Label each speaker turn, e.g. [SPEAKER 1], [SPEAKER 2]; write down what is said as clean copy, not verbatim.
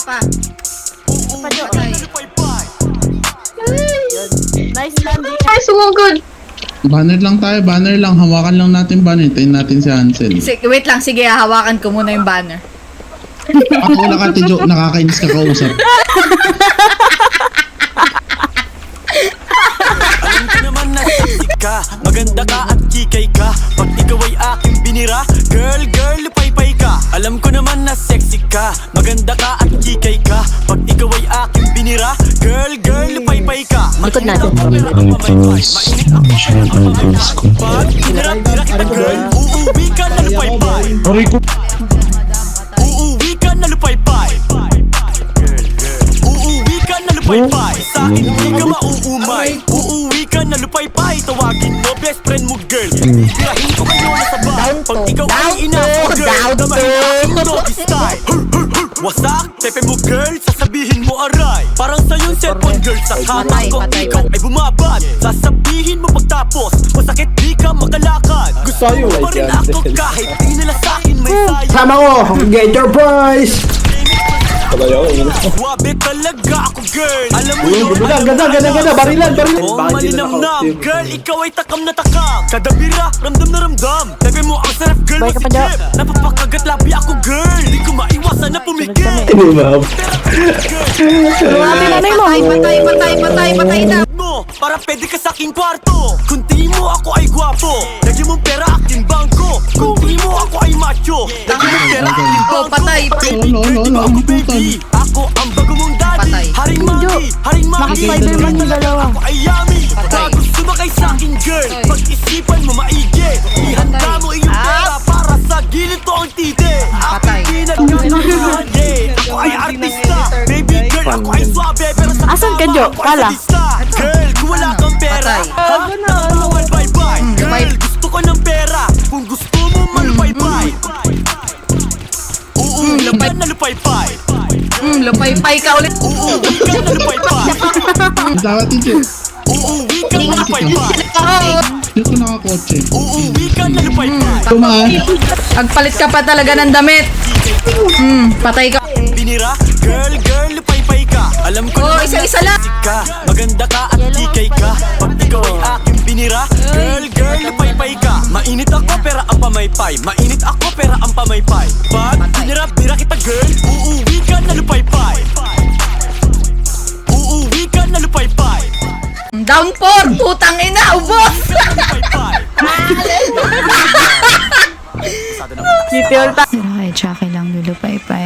[SPEAKER 1] pa.
[SPEAKER 2] Padyo.
[SPEAKER 1] Patay.
[SPEAKER 2] Nice landing.
[SPEAKER 3] Ay, sumugod.
[SPEAKER 4] Banner lang tayo, banner lang. Hawakan lang natin banner. Tayin natin si Hansel.
[SPEAKER 1] Wait lang, sige, hawakan ko muna yung banner.
[SPEAKER 4] Ako wala ka, Tijo. Nakakainis ka kausap.
[SPEAKER 5] Alam ko naman na sexy ka, maganda ka at kikay ka. Pag ikaw ay aking binira, girl, girl, lupay-pay ka. Alam ko naman na sexy ka, maganda ka at kikay ka. Pag ikaw ay aking binira, girl, girl, lupay-pay ka.
[SPEAKER 2] Likod natin.
[SPEAKER 5] Ang tos, masyad ang tos ko. Pag binira-bira kita girl, uuwi ka na lupay-pay. Uuwi ka na lupay-pay. Uuwi ka na lupay-pay. Sa akin di ka mauumay. Uuwi ka na lupay-pay. Tawagin mo best friend mo girl. Birahin ko kayo na sa bahay. Pag ikaw ay inako girl, damahin aking doggy style. Wasak, tepe mo girl, sasabihin mo aray. Parang sa'yo'ng cellphone girl, sa kamay ko ikaw ay bumabad. Sasabihin mo pagtapos, masakit di ka makalakad. Gusto mo pa rin ako kahit di nila sa'kin may sayang.
[SPEAKER 6] Sama ko, get your prize!
[SPEAKER 5] Wabe talaga ako girl. Alam mo yun,
[SPEAKER 6] Ganda, barilan.
[SPEAKER 5] oh, malinamnam, girl, ikaw ay takam na takam. Kada bira, ramdam na ramdam. Tepe mo ang sarap girl,
[SPEAKER 2] Bye ka pa,
[SPEAKER 5] masikip. Napapakagat labi ako girl. Di ko maiwasan na pumikit.
[SPEAKER 2] Grabe nanay mo.
[SPEAKER 1] Patay na.
[SPEAKER 5] Mo, para pwede ka sa aking kwarto. Kung di mo ako ay gwapo, lagyan mong pera aking bangko. Kung di mo ako ay macho, lagyan mong pera aking
[SPEAKER 1] Oh,
[SPEAKER 5] bangko.
[SPEAKER 1] patay.
[SPEAKER 5] Baby girl, di ba ako baby? Ako ang bago mong daddy.
[SPEAKER 1] Patay.
[SPEAKER 5] Haring mami, haring mami.
[SPEAKER 2] Maka-Spider-Man yung dalawa.
[SPEAKER 5] Ako ay yummy.
[SPEAKER 1] Patay.
[SPEAKER 5] Bago sumakay sa akin girl,
[SPEAKER 1] Patay.
[SPEAKER 5] pag-isipan mo maigi. Ihanda mo iyong pera para sa gilid to ang tite.
[SPEAKER 1] Patay.
[SPEAKER 5] Aking pinagkakamahan, yeah. Ako ay artista. Baby girl, ako ay swabe. Pero sa
[SPEAKER 2] Asan ka,
[SPEAKER 5] tama,
[SPEAKER 2] Jo?
[SPEAKER 5] ako ay
[SPEAKER 2] Kala?
[SPEAKER 5] sadista. Girl, kung wala kang pera,
[SPEAKER 1] Patay.
[SPEAKER 5] ha? Bawal bye-bye. Girl, gusto ko ng pera. Kung gusto mo malupay-pay. Uuwi ka na lupay-pay.
[SPEAKER 1] Lupay-pay ka ulit.
[SPEAKER 5] Uuwi ka na lupay-pay.
[SPEAKER 4] Dapat, Tijo.
[SPEAKER 5] Uuwi ka na lupay-pay.
[SPEAKER 4] Dito ko nakakotse.
[SPEAKER 5] Uuwi ka na lupay-pay.
[SPEAKER 4] Tumaan.
[SPEAKER 1] Magpalit ka pa talaga ng damit. Patay ka.
[SPEAKER 5] Binira, girl, girl, lupay-pay ka. Alam ko
[SPEAKER 1] Oh,
[SPEAKER 5] naman
[SPEAKER 1] isa-isa
[SPEAKER 5] na
[SPEAKER 1] lang.
[SPEAKER 5] sexy ka. Maganda ka at kikay ka. Pag ikaw ay aking binira, girl, girl, lupay-pay ka. Mainit ako pera ang pamaypay. Mainit ako pera ang pamaypay. Pag binira, bira kita girl, uuwi ka na lupay-pay. Uuwi ka na lupay-pay.
[SPEAKER 1] Down 4. Putang ina. Ubos.
[SPEAKER 5] Lupay-pay.
[SPEAKER 2] City all time.
[SPEAKER 7] Sila kay Chucky lang lulupay-pay.